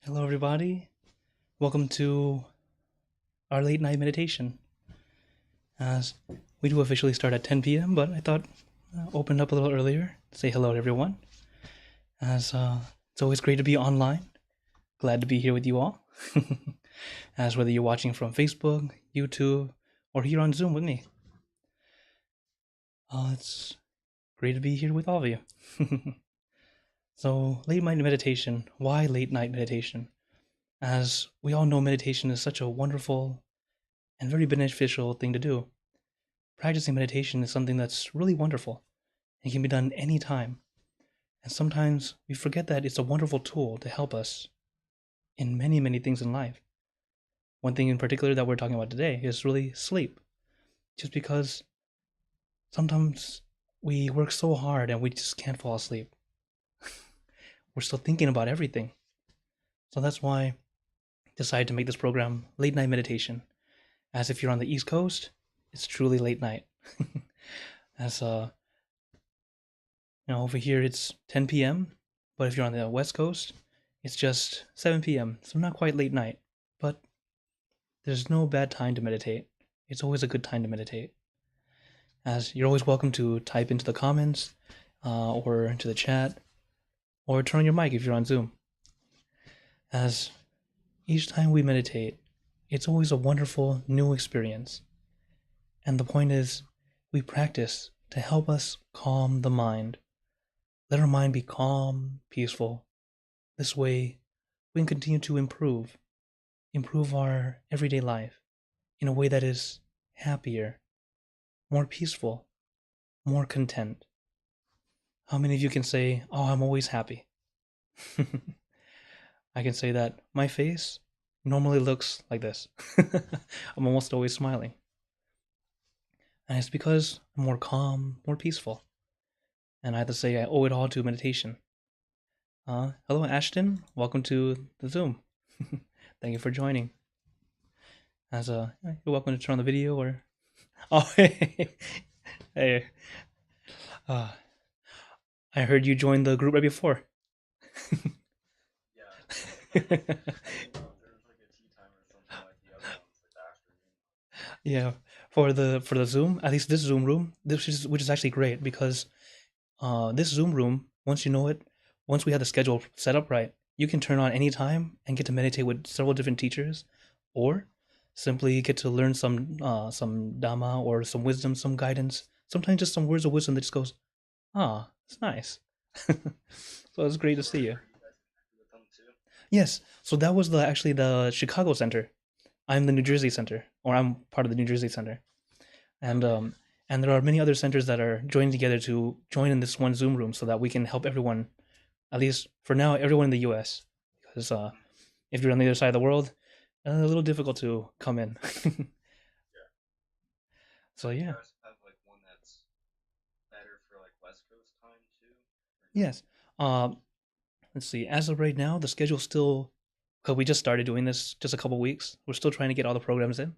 Hello, everybody. Welcome to our late night meditation. As we do officially start at 10 p.m., but I thought open up a little earlier to say hello to everyone. As it's always great to be online. Glad to be here with you all. As whether you're watching from Facebook, YouTube, or here on Zoom with me. It's great to be here with all of you. So, late night meditation. Why late night meditation? As we all know, meditation is such a wonderful and very beneficial thing to do. Practicing meditation is something that's really wonderful and can be done anytime. And sometimes we forget that it's a wonderful tool to help us in many, many things in life. One thing in particular that we're talking about today is really sleep. Just because sometimes we work so hard and we just can't fall asleep. We're still thinking about everything. So that's why I decided to make this program late night meditation. As if you're on the East Coast, it's truly late night. As over here it's 10 p.m., but if you're on the West Coast, it's just 7 p.m. So not quite late night, but there's no bad time to meditate. It's always a good time to meditate. As you're always welcome to type into the comments or into the chat, or turn on your mic if you're on Zoom. As each time we meditate, it's always a wonderful new experience. And the point is, we practice to help us calm the mind. Let our mind be calm, peaceful. This way, we can continue to improve our everyday life in a way that is happier, more peaceful, more content. How many of you can say, "Oh, I'm always happy"? I can say that my face normally looks like this. I'm almost always smiling. And it's because I'm more calm, more peaceful. And I have to say I owe it all to meditation. Hello, Ashton. Welcome to the Zoom. Thank you for joining. As you're welcome to turn on the video or... Oh, hey. Hey. I heard you joined the group right before. Yeah, for the Zoom, at least this Zoom room, which is actually great because this Zoom room, once you know it, once we have the schedule set up right, you can turn on any time and get to meditate with several different teachers, or simply get to learn some dhamma or some wisdom, some guidance. Sometimes just some words of wisdom that just goes, it's nice. So it's great to see you. Yes, so that was actually the Chicago Center. I'm the New Jersey Center, or I'm part of the New Jersey Center, and there are many other centers that are joining together to join in this one Zoom room so that we can help everyone, at least for now, everyone in the U.S. Because if you're on the other side of the world, a little difficult to come in. So yeah. Yes. Let's see. As of right now, the schedule's still, because we just started doing this just a couple weeks. We're still trying to get all the programs in.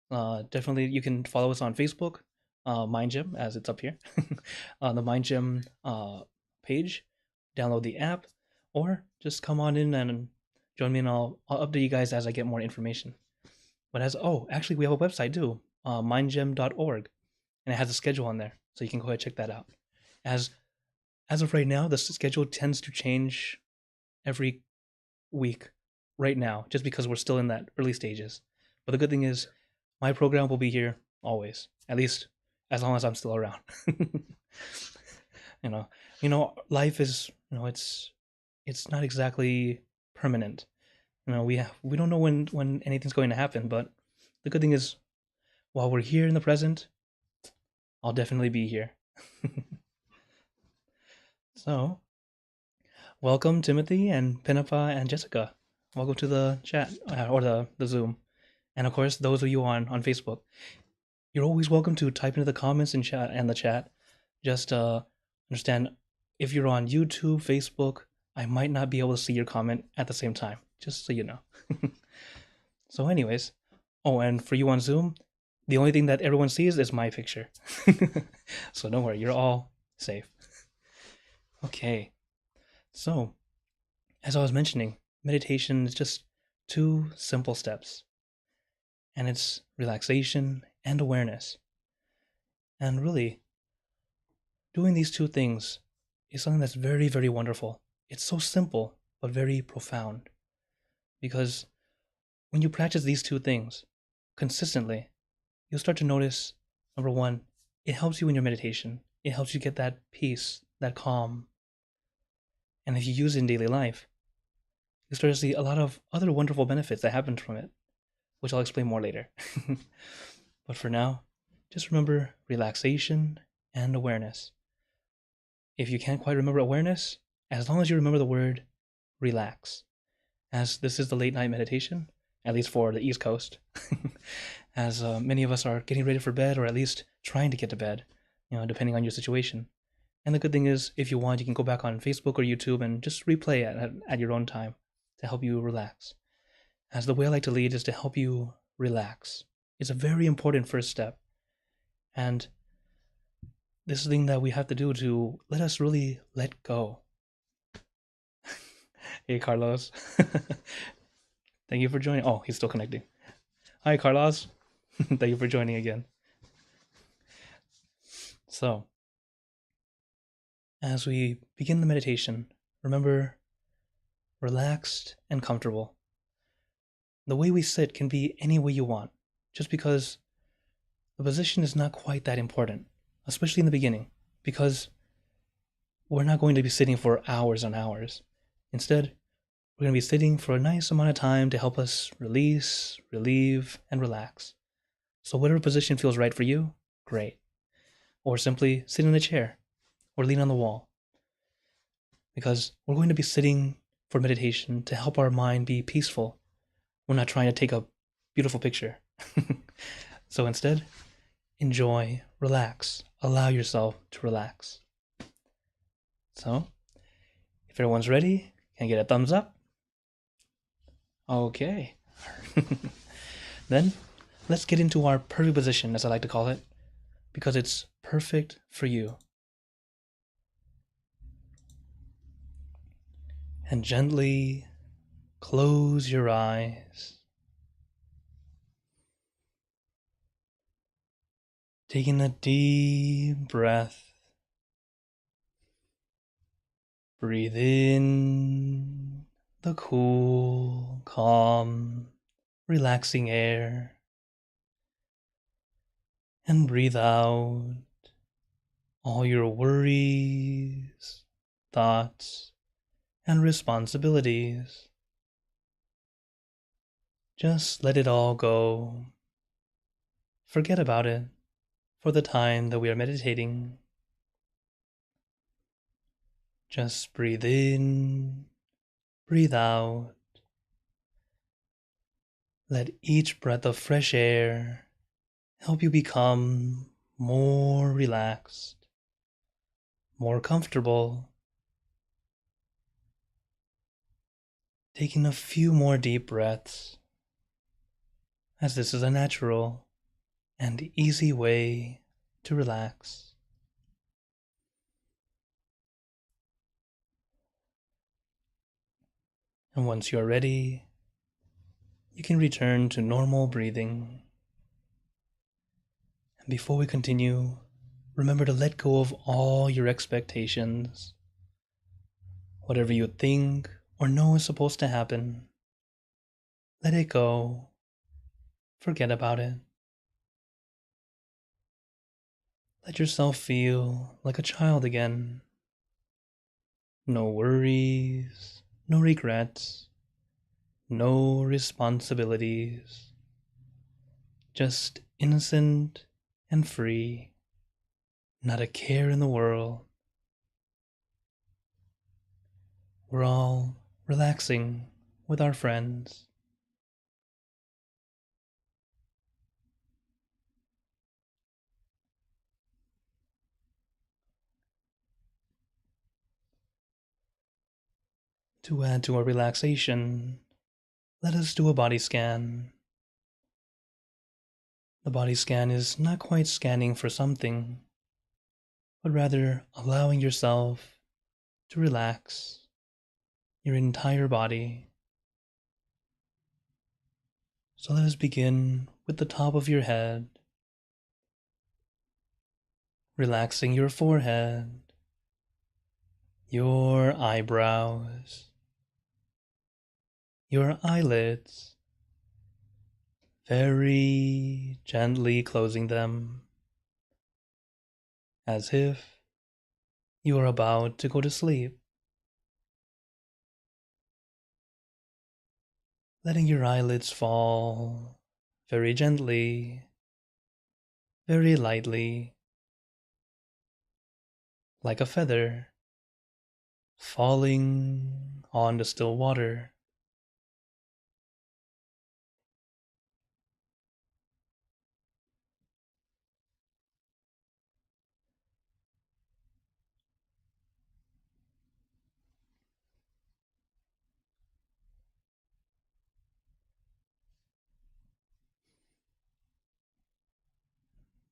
Definitely, you can follow us on Facebook, Mind Gym, as it's up here, on the Mind Gym page. Download the app, or just come on in and join me, and I'll update you guys as I get more information. But actually, we have a website too, mindgym.org, and it has a schedule on there, so you can go ahead and check that out. As of right now, the schedule tends to change every week right now, just because we're still in that early stages. But the good thing is, my program will be here always, at least as long as I'm still around. Life is, it's not exactly permanent. We don't know when anything's going to happen, but the good thing is, while we're here in the present, I'll definitely be here. So, welcome Timothy and Pinapa and Jessica. Welcome to the chat or the Zoom. And of course, those of you on Facebook, you're always welcome to type into the comments and the chat. Just understand, if you're on YouTube, Facebook, I might not be able to see your comment at the same time, just so you know. So anyways, and for you on Zoom, the only thing that everyone sees is my picture. So don't worry, you're all safe. Okay, so as I was mentioning, meditation is just two simple steps, and it's relaxation and awareness. And really, doing these two things is something that's very, very wonderful. It's so simple, but very profound. Because when you practice these two things consistently, you'll start to notice, number one, it helps you in your meditation. It helps you get that peace, that calm. And if you use it in daily life, you start to see a lot of other wonderful benefits that happen from it, which I'll explain more later. But for now, just remember relaxation and awareness. If you can't quite remember awareness, as long as you remember the word relax, as this is the late night meditation, at least for the East Coast, as many of us are getting ready for bed, or at least trying to get to bed, depending on your situation. And the good thing is, if you want, you can go back on Facebook or YouTube and just replay it at your own time to help you relax. As the way I like to lead is to help you relax. It's a very important first step. And this is the thing that we have to do to let us really let go. Hey, Carlos. Thank you for joining. Oh, he's still connecting. Hi, Carlos. Thank you for joining again. So, as we begin the meditation, remember, relaxed and comfortable. The way we sit can be any way you want, just because the position is not quite that important, especially in the beginning, because we're not going to be sitting for hours and hours. Instead, we're going to be sitting for a nice amount of time to help us release, relieve, and relax. So whatever position feels right for you, great. Or simply sit in a chair or lean on the wall. Because we're going to be sitting for meditation to help our mind be peaceful. We're not trying to take a beautiful picture. So instead, enjoy, relax, allow yourself to relax. So, if everyone's ready, can I get a thumbs up? Okay. Then, let's get into our perfect position, as I like to call it, because it's perfect for you. And gently close your eyes. Taking a deep breath. Breathe in the cool, calm, relaxing air. And breathe out all your worries, thoughts, and responsibilities. Just let it all go. Forget about it for the time that we are meditating. Just breathe in, breathe out. Let each breath of fresh air help you become more relaxed, more comfortable. Taking a few more deep breaths, as this is a natural and easy way to relax. And once you're ready, you can return to normal breathing. And before we continue, remember to let go of all your expectations. Whatever you think or know is supposed to happen, let it go. Forget about it. Let yourself feel like a child again. No worries, no regrets, no responsibilities. Just innocent and free. Not a care in the world. We're all relaxing with our friends. To add to our relaxation, let us do a body scan. The body scan is not quite scanning for something, but rather allowing yourself to relax your entire body. So let us begin with the top of your head, relaxing your forehead, your eyebrows, your eyelids, very gently closing them as if you are about to go to sleep. Letting your eyelids fall very gently, very lightly, like a feather falling on the still water.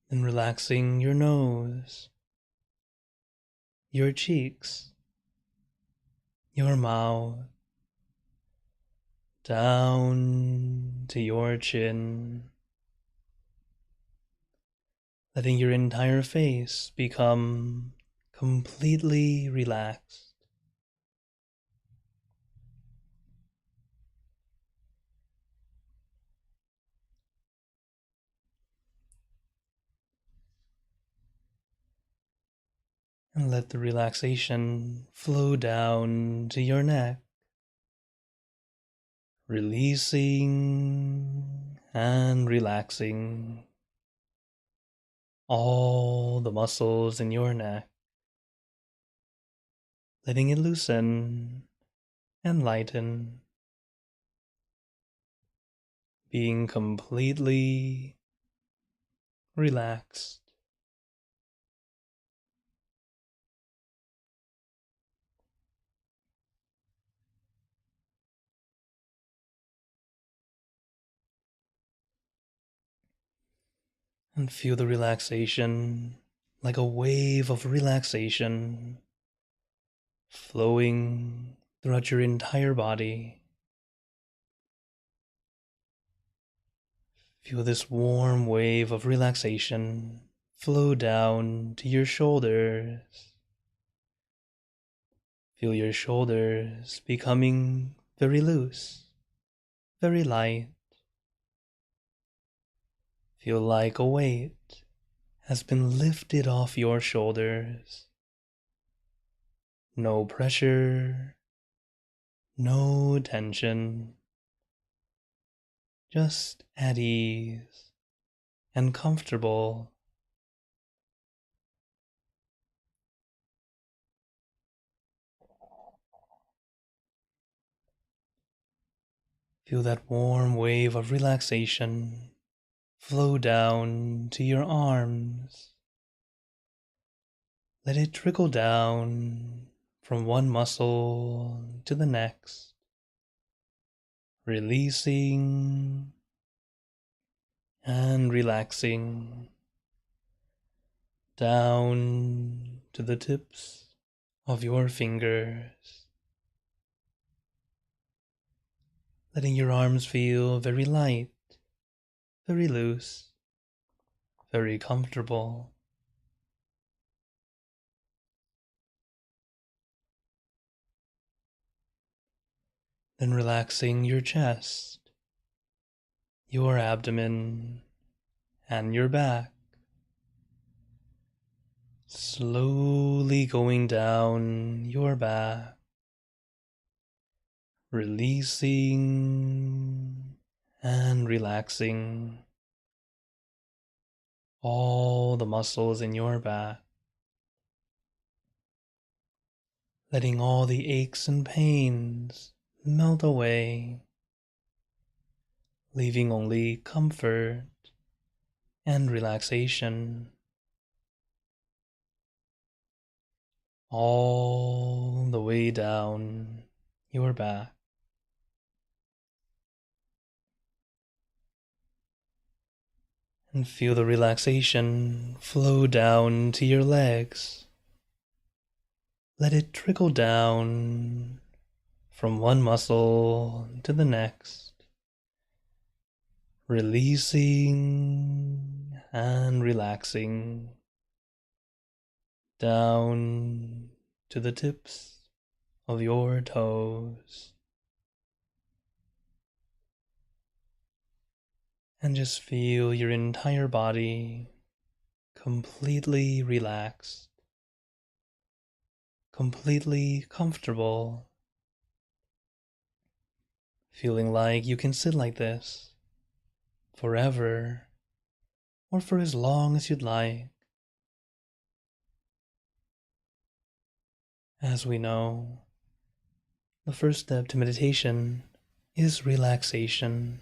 Then relaxing your nose, your cheeks, your mouth, down to your chin, letting your entire face become completely relaxed. And let the relaxation flow down to your neck, releasing and relaxing all the muscles in your neck, letting it loosen and lighten, being completely relaxed. And feel the relaxation like a wave of relaxation flowing throughout your entire body. Feel this warm wave of relaxation flow down to your shoulders. Feel your shoulders becoming very loose, very light. Feel like a weight has been lifted off your shoulders. No pressure, no tension, just at ease and comfortable. Feel that warm wave of relaxation flow down to your arms. Let it trickle down from one muscle to the next, releasing and relaxing down to the tips of your fingers. Letting your arms feel very light, very loose, very comfortable. Then relaxing your chest, your abdomen, and your back. Slowly going down your back, releasing and relaxing all the muscles in your back, letting all the aches and pains melt away, leaving only comfort and relaxation. All the way down your back. And feel the relaxation flow down to your legs. Let it trickle down from one muscle to the next, releasing and relaxing down to the tips of your toes. And just feel your entire body completely relaxed, completely comfortable, feeling like you can sit like this forever or for as long as you'd like. As we know, the first step to meditation is relaxation,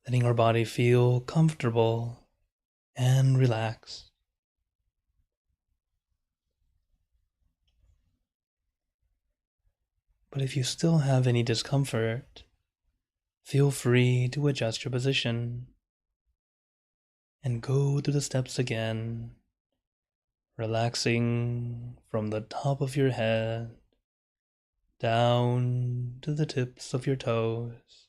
letting our body feel comfortable and relaxed. But if you still have any discomfort, feel free to adjust your position and go through the steps again, relaxing from the top of your head down to the tips of your toes.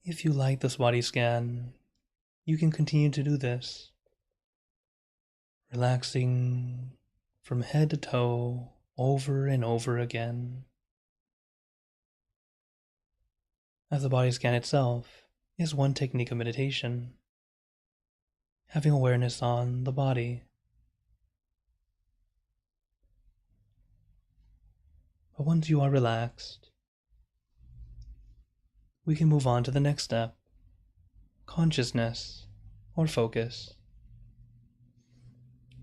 If you like this body scan, you can continue to do this, relaxing from head to toe over and over again, as the body scan itself is one technique of meditation, having awareness on the body. But once you are relaxed, we can move on to the next step, consciousness or focus.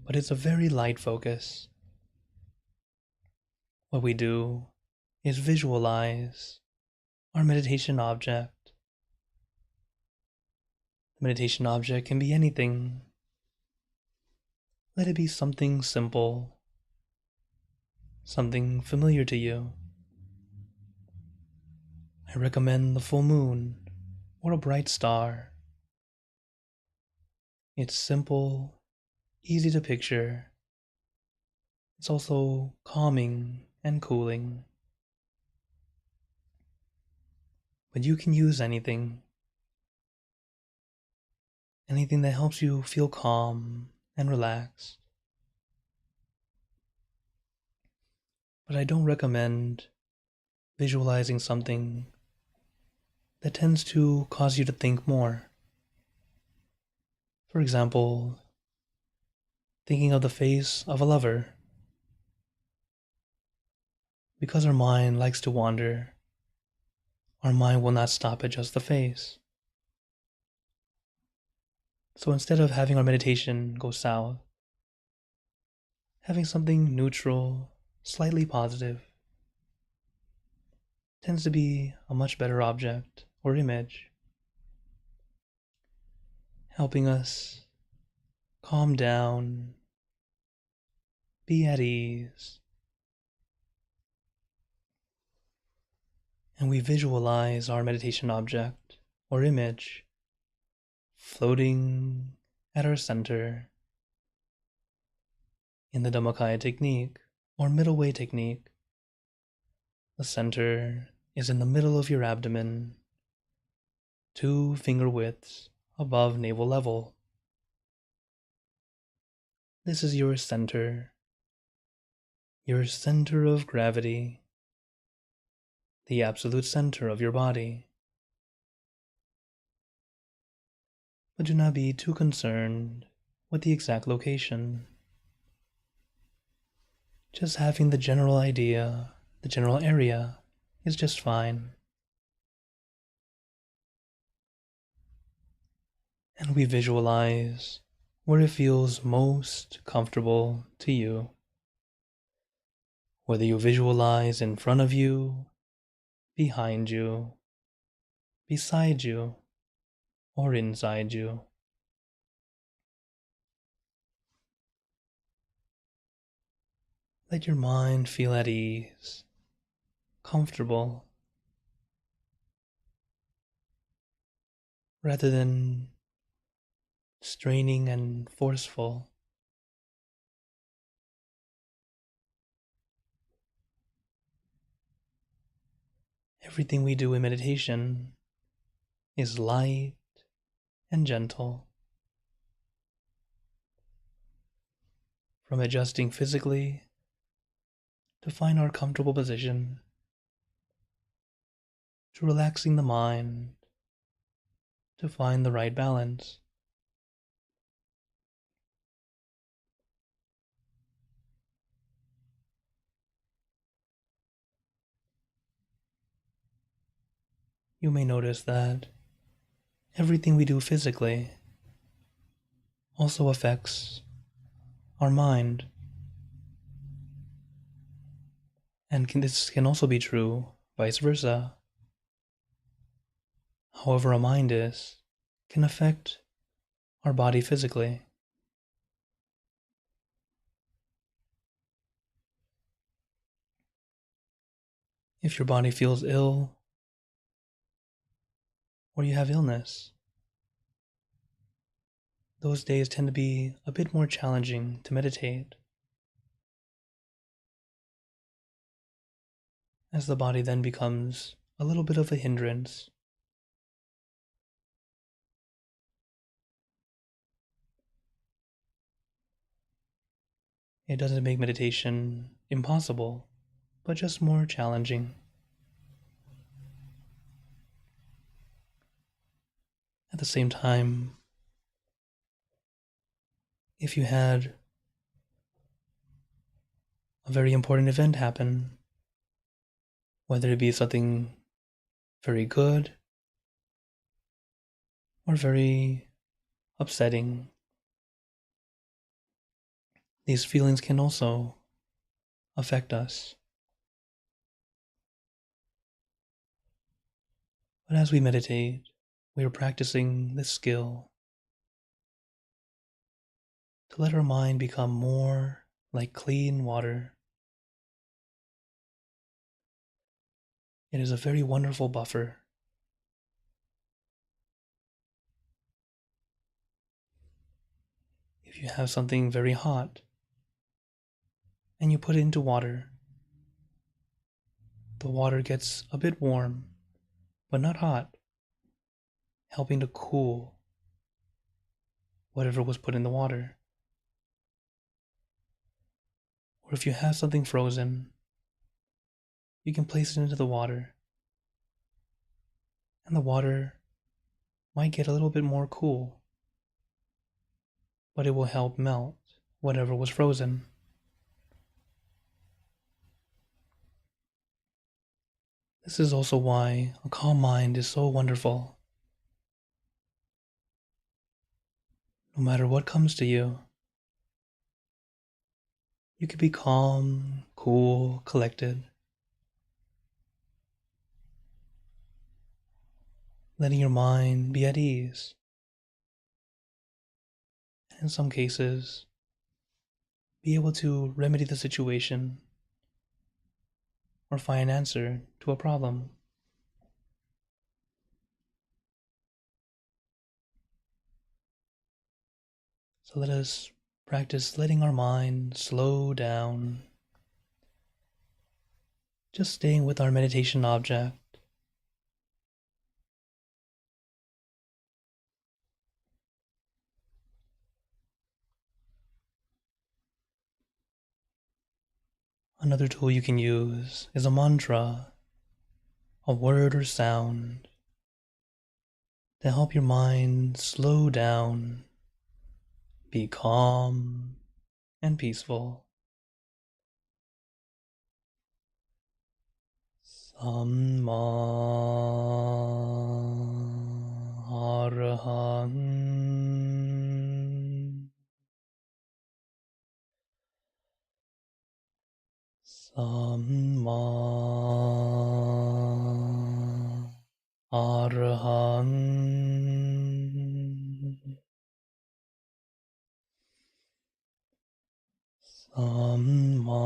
But it's a very light focus. What we do is visualize our meditation object. The meditation object can be anything. Let it be something simple, something familiar to you. I recommend the full moon or a bright star. It's simple, easy to picture. It's also calming and cooling. But you can use anything that helps you feel calm and relaxed. But I don't recommend visualizing something that tends to cause you to think more. For example, thinking of the face of a lover. Because our mind likes to wander, our mind will not stop at just the face. So instead of having our meditation go south, having something neutral, slightly positive, tends to be a much better object or image, helping us calm down, be at ease, and we visualize our meditation object or image floating at our center. In the Dhammakaya technique or middle way technique, the center is in the middle of your abdomen, 2 finger widths above navel level. This is your center of gravity, the absolute center of your body. But do not be too concerned with the exact location. Just having the general idea, the general area, is just fine. And we visualize where it feels most comfortable to you. Whether you visualize in front of you, behind you, beside you, or inside you. Let your mind feel at ease, comfortable, rather than straining and forceful. Everything we do in meditation is light and gentle. From adjusting physically to find our comfortable position, to relaxing the mind to find the right balance. You may notice that everything we do physically also affects our mind. And this can also be true vice versa. However, our mind can affect our body physically. If your body feels ill, or you have illness, those days tend to be a bit more challenging to meditate, as the body then becomes a little bit of a hindrance. It doesn't make meditation impossible, but just more challenging. At the same time, if you had a very important event happen, whether it be something very good or very upsetting, these feelings can also affect us. But as we meditate, we are practicing this skill to let our mind become more like clean water. It is a very wonderful buffer. If you have something very hot and you put it into water, the water gets a bit warm, but not hot, helping to cool whatever was put in the water. Or if you have something frozen, you can place it into the water, and the water might get a little bit more cool, but it will help melt whatever was frozen. This is also why a calm mind is so wonderful. No matter what comes to you, you can be calm, cool, collected, letting your mind be at ease. And in some cases, be able to remedy the situation or find an answer to a problem. So let us practice letting our mind slow down, just staying with our meditation object. Another tool you can use is a mantra, a word or sound, to help your mind slow down, be calm and peaceful. Samma Arahant. Samma Arahant. Samma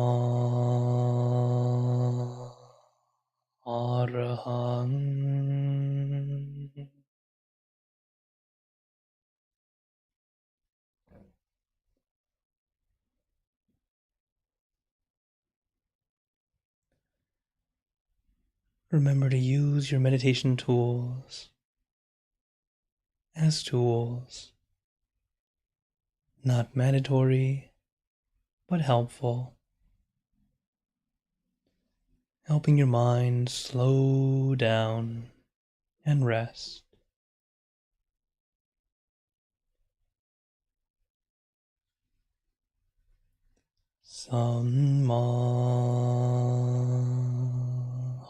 Arahant. Remember to use your meditation tools as tools, not mandatory, but helpful, helping your mind slow down and rest. Samma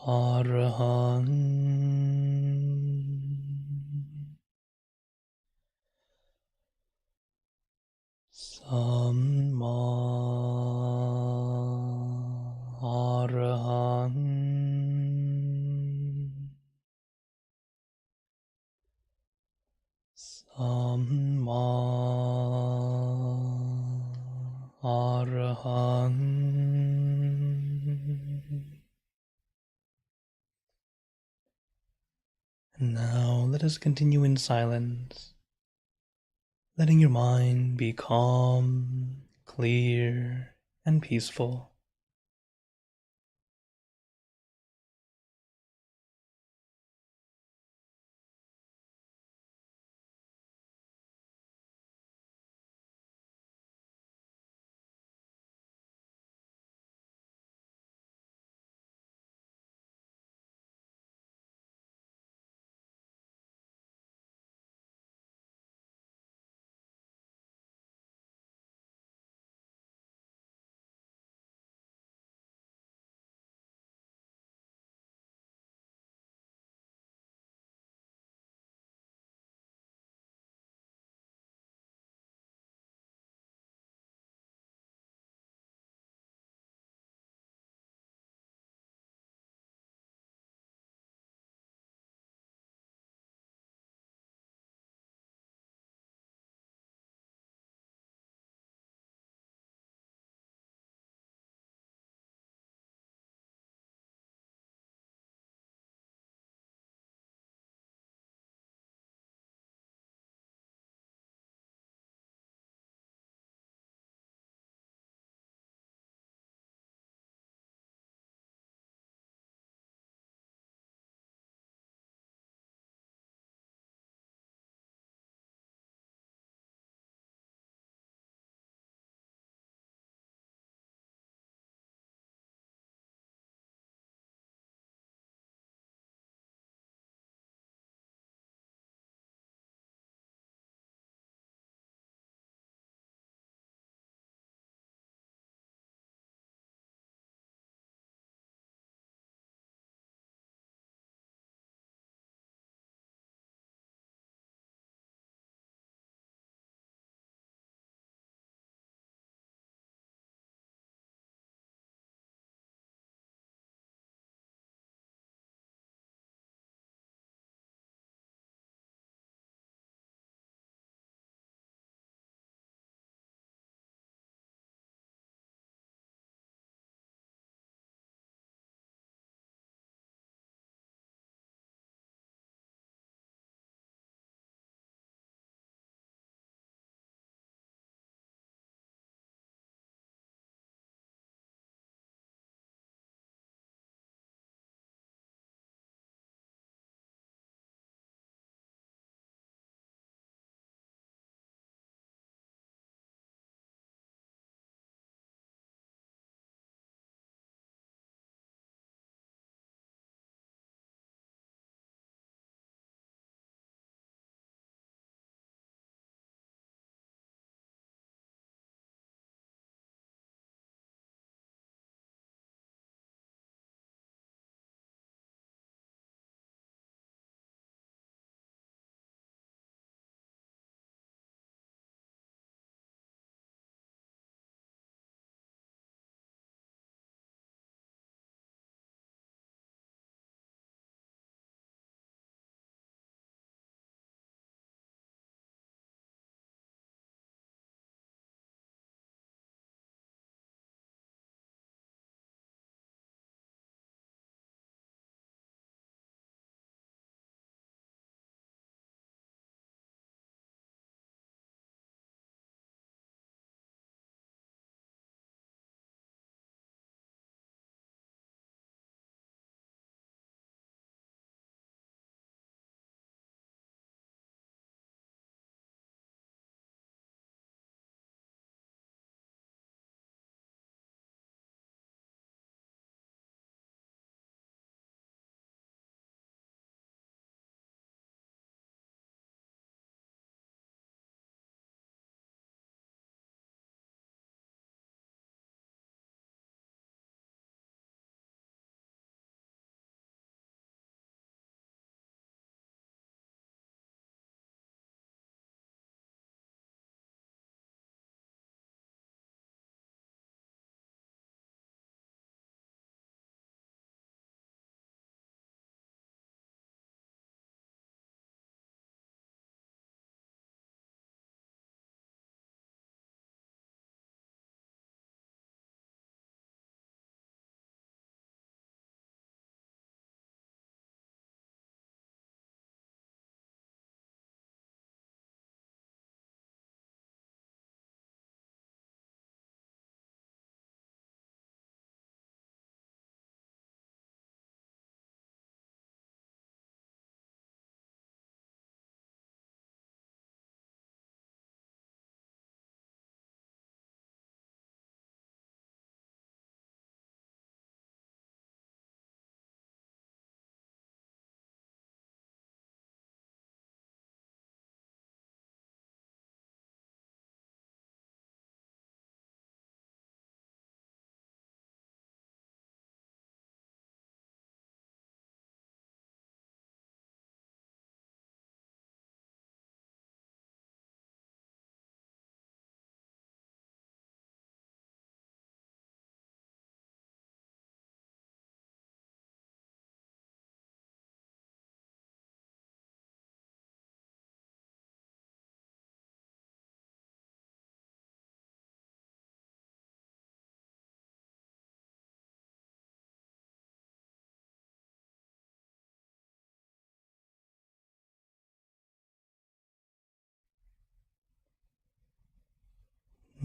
Arahant Samma Arahant Samma Arahant. And now let us continue in silence, letting your mind be calm, clear, and peaceful.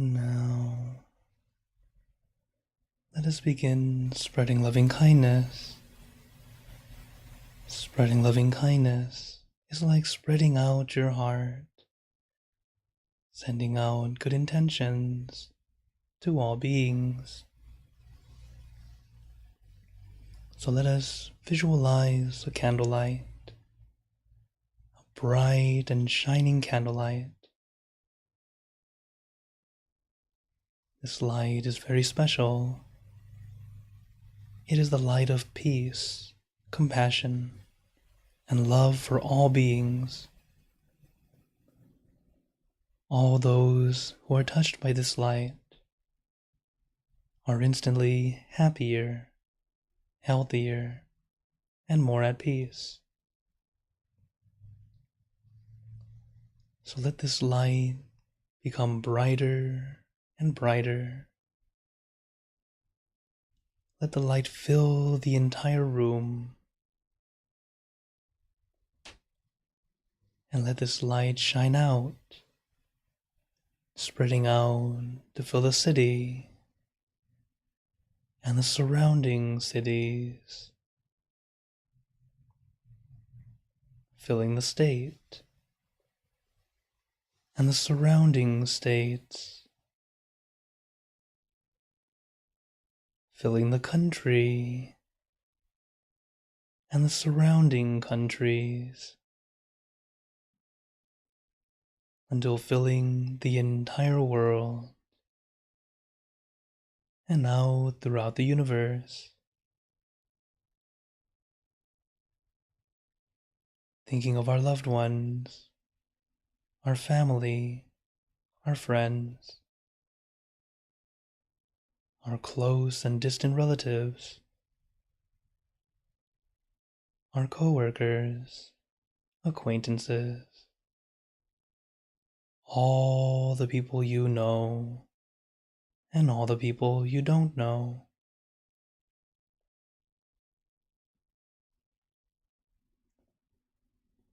Now, let us begin spreading loving kindness. Spreading loving kindness is like spreading out your heart, sending out good intentions to all beings. So let us visualize a candlelight, a bright and shining candlelight. This light is very special. It is the light of peace, compassion, and love for all beings. All those who are touched by this light are instantly happier, healthier, and more at peace. So let this light become brighter and brighter. Let the light fill the entire room. And let this light shine out, spreading out to fill the city and the surrounding cities, filling the state and the surrounding states, filling the country and the surrounding countries, until filling the entire world and out throughout the universe. Thinking of our loved ones, our family, our friends, our close and distant relatives, our co-workers, acquaintances, all the people you know and all the people you don't know.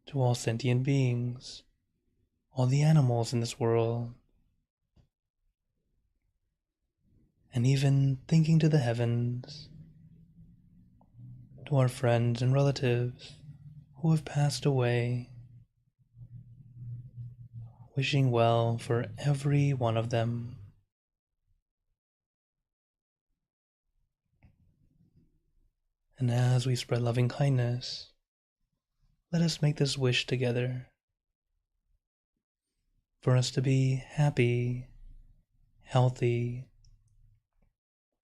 To all sentient beings, all the animals in this world, and even thinking to the heavens, to our friends and relatives who have passed away, wishing well for every one of them. And as we spread loving kindness, let us make this wish together, for us to be happy, healthy,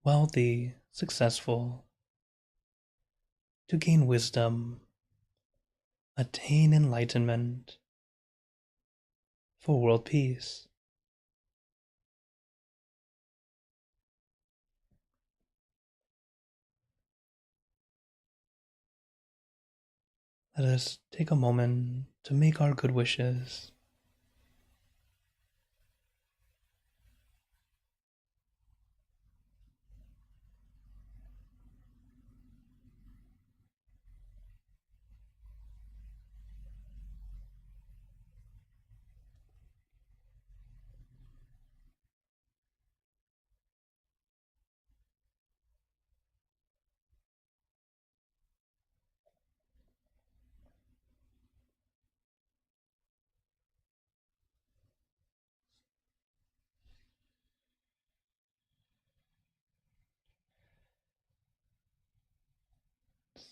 wealthy, successful, to gain wisdom, attain enlightenment, for world peace. Let us take a moment to make our good wishes.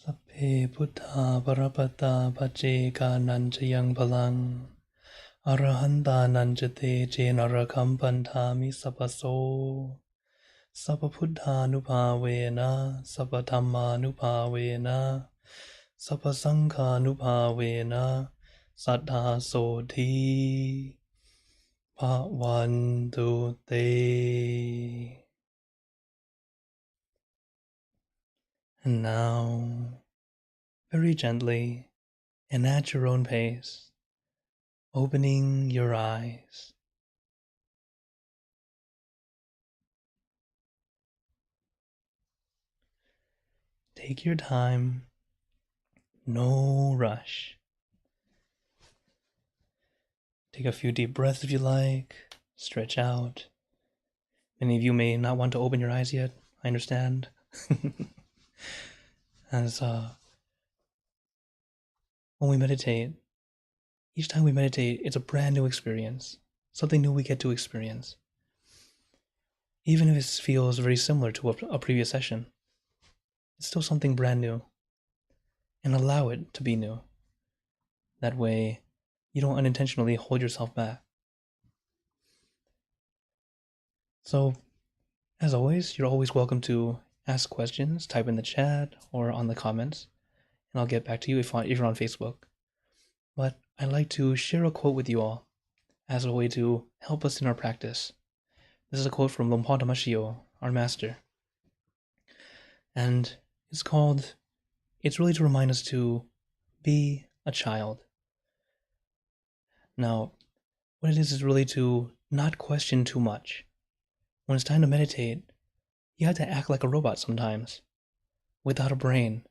Sappe Buddha Parapata Pacheka Nanchayang Palang Arahanta Nanchate Jenarakam Pantami Sapaso Sapabuddha Nupavena Sapatama Nupavena Sapasangha Nupavena Saddha Sodhi Bhavantu Te. And now, very gently and at your own pace, opening your eyes. Take your time, no rush. Take a few deep breaths if you like, stretch out, Many of you may not want to open your eyes yet. I understand. As when we meditate, each time we meditate, it's a brand new experience. Something new we get to experience. Even if it feels very similar to a previous session, it's still something brand new. And allow it to be new. That way, you don't unintentionally hold yourself back. So, as always, you're always welcome to ask questions, type in the chat or on the comments, and I'll get back to you if you're on Facebook. But I'd like to share a quote with you all as a way to help us in our practice. This is a quote from Lompa Damashio, our master. And it's really to remind us to be a child. Now, what it is really to not question too much. When it's time to meditate, you have to act like a robot sometimes, without a brain.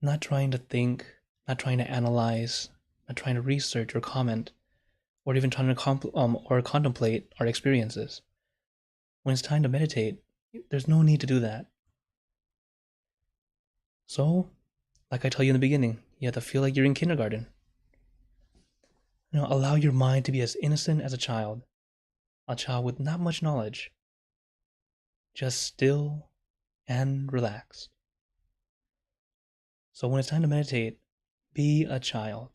Not trying to think, not trying to analyze, not trying to research or comment, or even trying to contemplate our experiences. When it's time to meditate, there's no need to do that. So, like I tell you in the beginning, you have to feel like you're in kindergarten. Allow your mind to be as innocent as a child with not much knowledge, just still and relaxed. So when it's time to meditate, be a child.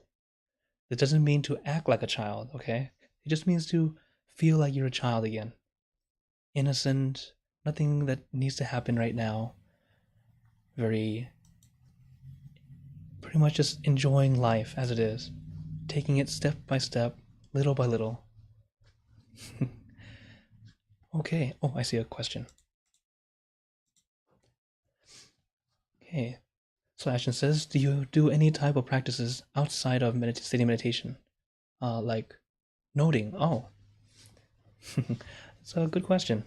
That doesn't mean to act like a child, okay? It just means to feel like you're a child again. Innocent, nothing that needs to happen right now. Pretty much just enjoying life as it is. Taking it step by step, little by little. Okay. Oh, I see a question. Okay. So Ashton says, do you do any type of practices outside of sitting meditation? Like noting? Oh. It's a good question.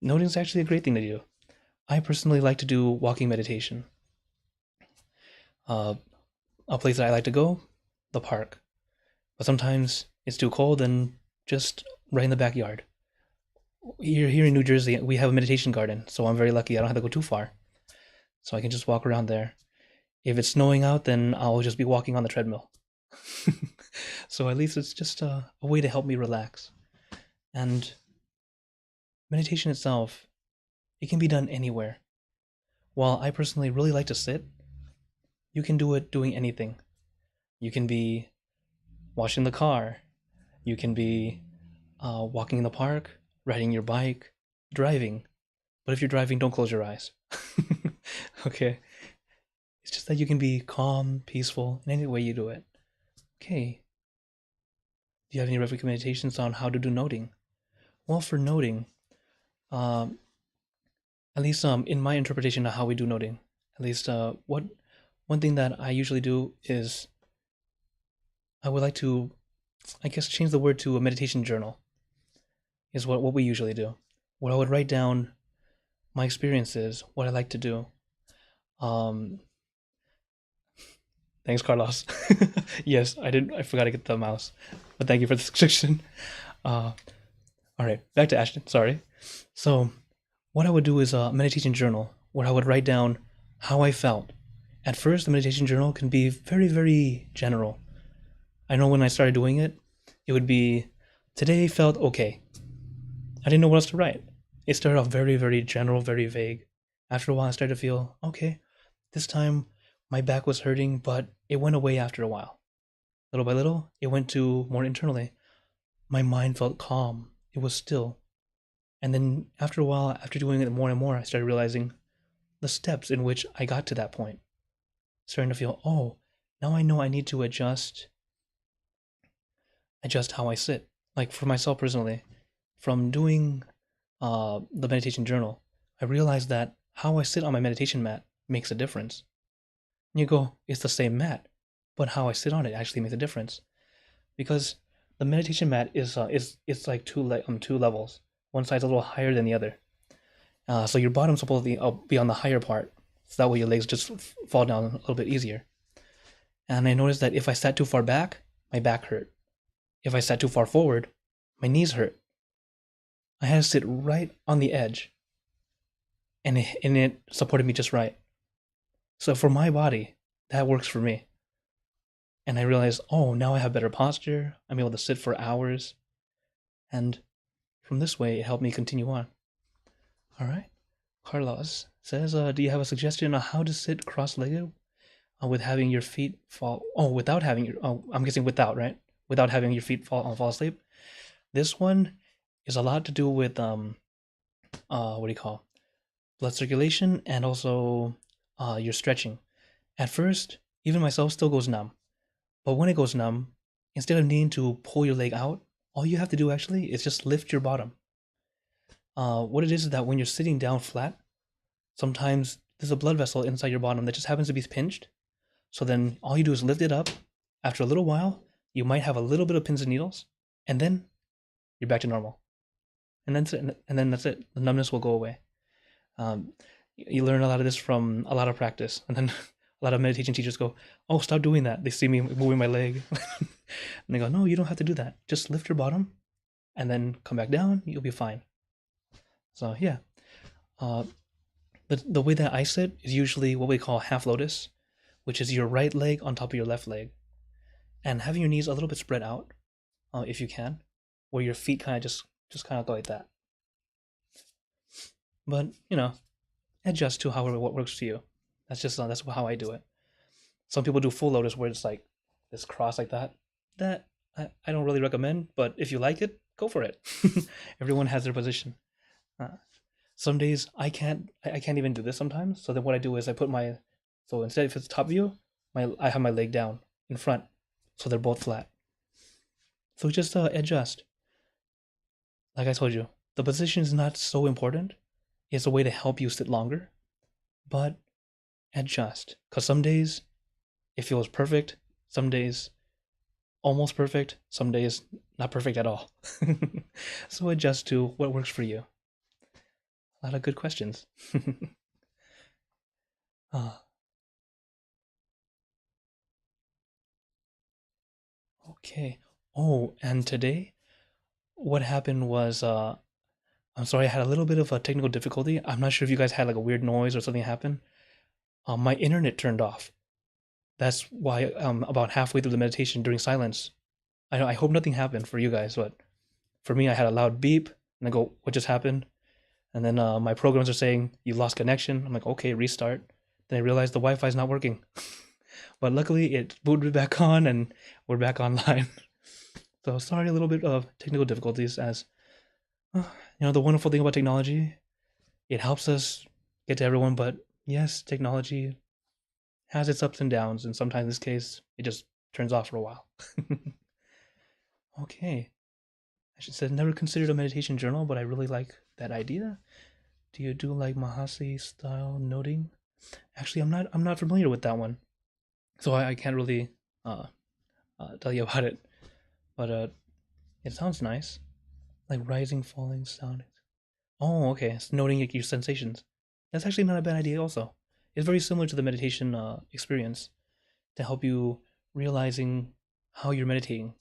Noting is actually a great thing to do. I personally like to do walking meditation. A place that I like to go, the park. But sometimes it's too cold and just right in the backyard. Here in New Jersey, we have a meditation garden, so I'm very lucky. I don't have to go too far. So I can just walk around there. If it's snowing out, then I'll just be walking on the treadmill. So at least it's just a way to help me relax. And meditation itself, it can be done anywhere. While I personally really like to sit, you can do it doing anything. You can be washing the car. You can be walking in the park, riding your bike, driving. But if you're driving, don't close your eyes. Okay? It's just that you can be calm, peaceful, in any way you do it. Okay. Do you have any recommendations on how to do noting? Well, for noting, at least in my interpretation of how we do noting, at least one thing that I usually do is I would like to, I guess, change the word to a meditation journal. Is what we usually do. What I would write down my experiences, what I like to do. Thanks, Carlos. Yes, I forgot to get the mouse, but thank you for the suggestion. All right, back to Ashton. Sorry. So, what I would do is a meditation journal where I would write down how I felt. At first, the meditation journal can be very, very general. I know when I started doing it, it would be, today felt okay. I didn't know what else to write. It started off very, very general, very vague. After a while, I started to feel, okay, this time my back was hurting, but it went away after a while. Little by little, it went to more internally. My mind felt calm. It was still. And then after a while, after doing it more and more, I started realizing the steps in which I got to that point. Starting to feel, oh, now I know I need to adjust how I sit. Like for myself personally, from doing the meditation journal, I realized that how I sit on my meditation mat makes a difference. And you go, it's the same mat, but how I sit on it actually makes a difference, because the meditation mat is like two levels. One side's a little higher than the other. So your bottom's supposed to be on the higher part, so that way your legs just fall down a little bit easier. And I noticed that if I sat too far back, my back hurt. If I sat too far forward, my knees hurt. I had to sit right on the edge, and it supported me just right. So for my body, that works for me. And I realized, oh, now I have better posture. I'm able to sit for hours, and from this way, it helped me continue on. All right. Carlos says, do you have a suggestion on how to sit cross-legged with having your feet fall? Oh, without having your. Oh, I'm guessing without, right? Without having your feet fall asleep. This one is a lot to do with what do you call, blood circulation, and also your stretching. At first, even myself still goes numb, but when it goes numb, instead of needing to pull your leg out, all you have to do actually is just lift your bottom. What it is that when you're sitting down flat, sometimes there's a blood vessel inside your bottom that just happens to be pinched. So then all you do is lift it up. After a little while, you might have a little bit of pins and needles, and then you're back to normal. And then that's it. The numbness will go away. You learn a lot of this from a lot of practice, and then a lot of meditation teachers go, "Oh, stop doing that." They see me moving my leg, and they go, "No, you don't have to do that. Just lift your bottom, and then come back down. You'll be fine." So yeah, the way that I sit is usually what we call half lotus, which is your right leg on top of your left leg, and having your knees a little bit spread out, if you can, where your feet kind of just kind of go like that. But adjust to however what works for you. That's how I do it. Some people do full lotus where it's like this cross like that. That I don't really recommend, but if you like it, go for it. Everyone has their position. Some days I can't even do this sometimes. So then what I do is I put my, so instead if it's top view, I have my leg down in front, so they're both flat. So just adjust. Like I told you, the position is not so important. It's a way to help you sit longer, but adjust. Because some days it feels perfect, some days almost perfect, some days not perfect at all. So adjust to what works for you. A lot of good questions. Okay. Oh, and today, what happened was, I'm sorry, I had a little bit of a technical difficulty. I'm not sure if you guys had like a weird noise or something happen. My internet turned off. That's why about halfway through the meditation during silence, I hope nothing happened for you guys, but for me, I had a loud beep, and I go, "What just happened?" And then my programs are saying you lost connection. I'm like, "Okay, restart." Then I realized the Wi-Fi is not working, but luckily it booted back on, and we're back online. So sorry, a little bit of technical difficulties. As the wonderful thing about technology, it helps us get to everyone. But yes, technology has its ups and downs, and sometimes in this case, it just turns off for a while. Okay. I should say never considered a meditation journal, but I really like that idea. Do you do like Mahasi style noting? Actually, I'm not familiar with that one, so I can't really uh, tell you about it. But it sounds nice, like rising, falling sound. Oh, okay. It's noting like, your sensations. That's actually not a bad idea. Also, it's very similar to the meditation experience to help you realizing how you're meditating.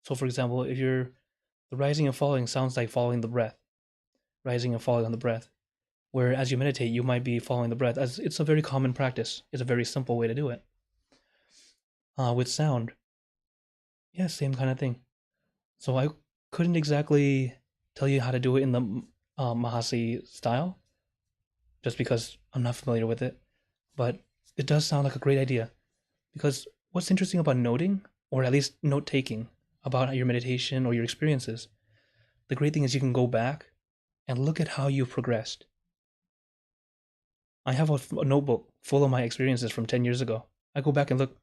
So, for example, if you're the rising and falling sounds like following the breath, rising and falling on the breath. Where as you meditate, you might be following the breath. As it's a very common practice. It's a very simple way to do it. With sound, yeah, same kind of thing. So I couldn't exactly tell you how to do it in the Mahasi style, just because I'm not familiar with it. But it does sound like a great idea. Because what's interesting about noting, or at least note taking, about your meditation or your experiences, the great thing is you can go back and look at how you've progressed. I have a notebook full of my experiences from 10 years ago. I go back and look,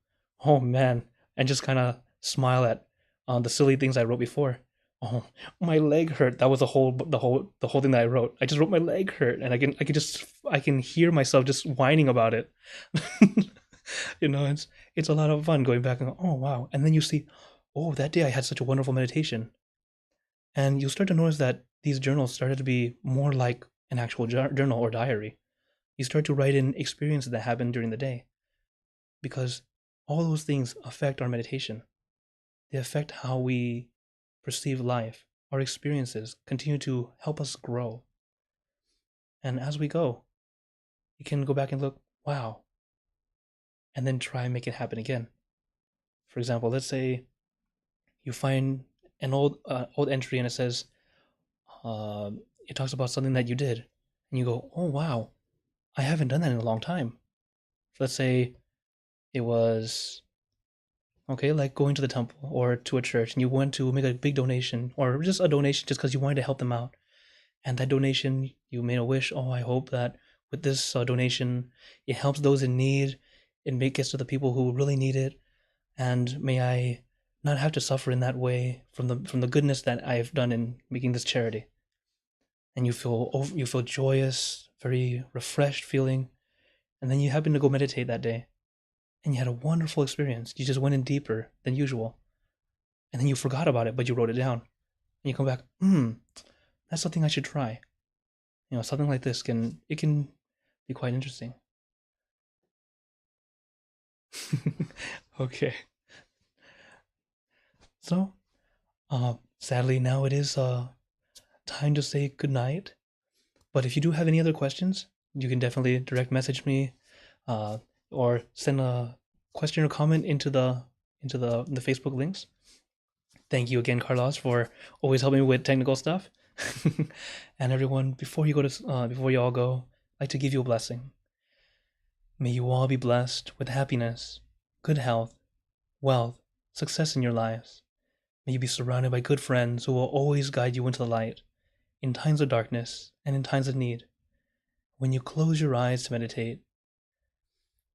oh man, and just kind of smile at the silly things I wrote before. Oh, my leg hurt. That was the whole thing that I wrote. I just wrote my leg hurt, and I can hear myself just whining about it. It's a lot of fun going back and go, oh wow, and then you see, oh, that day I had such a wonderful meditation, and you start to notice that these journals started to be more like an actual journal or diary. You start to write in experiences that happened during the day, because all those things affect our meditation. They affect how we perceive life, our experiences continue to help us grow. And as we go, you can go back and look, wow, and then try and make it happen again. For example, let's say you find an old entry and it says, uh, it talks about something that you did, and you go, oh wow, I haven't done that in a long time. So let's say it was okay, like going to the temple or to a church, and you went to make a big donation or just a donation just because you wanted to help them out. And that donation, you made a wish. Oh, I hope that with this donation, it helps those in need. It gets to the people who really need it, and may I not have to suffer in that way from the goodness that I've done in making this charity. And you feel joyous, very refreshed feeling, and then you happen to go meditate that day, and you had a wonderful experience. You just went in deeper than usual, and then you forgot about it, but you wrote it down, and you come back. That's something I should try. Something like this can be quite interesting. Okay. So, sadly now it is time to say goodnight. But if you do have any other questions, you can definitely direct message me, uh, or send a question or comment into the Facebook links. Thank you again, Carlos, for always helping me with technical stuff. And everyone, before you all go, I'd like to give you a blessing. May you all be blessed with happiness, good health, wealth, success in your lives. May you be surrounded by good friends who will always guide you into the light, in times of darkness and in times of need. When you close your eyes to meditate,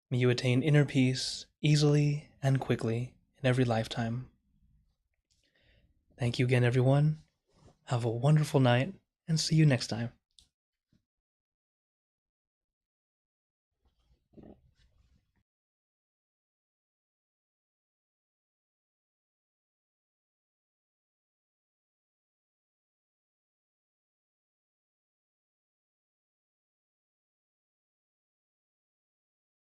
may you attain inner peace easily and quickly in every lifetime. Thank you again, everyone. Have a wonderful night, and see you next time.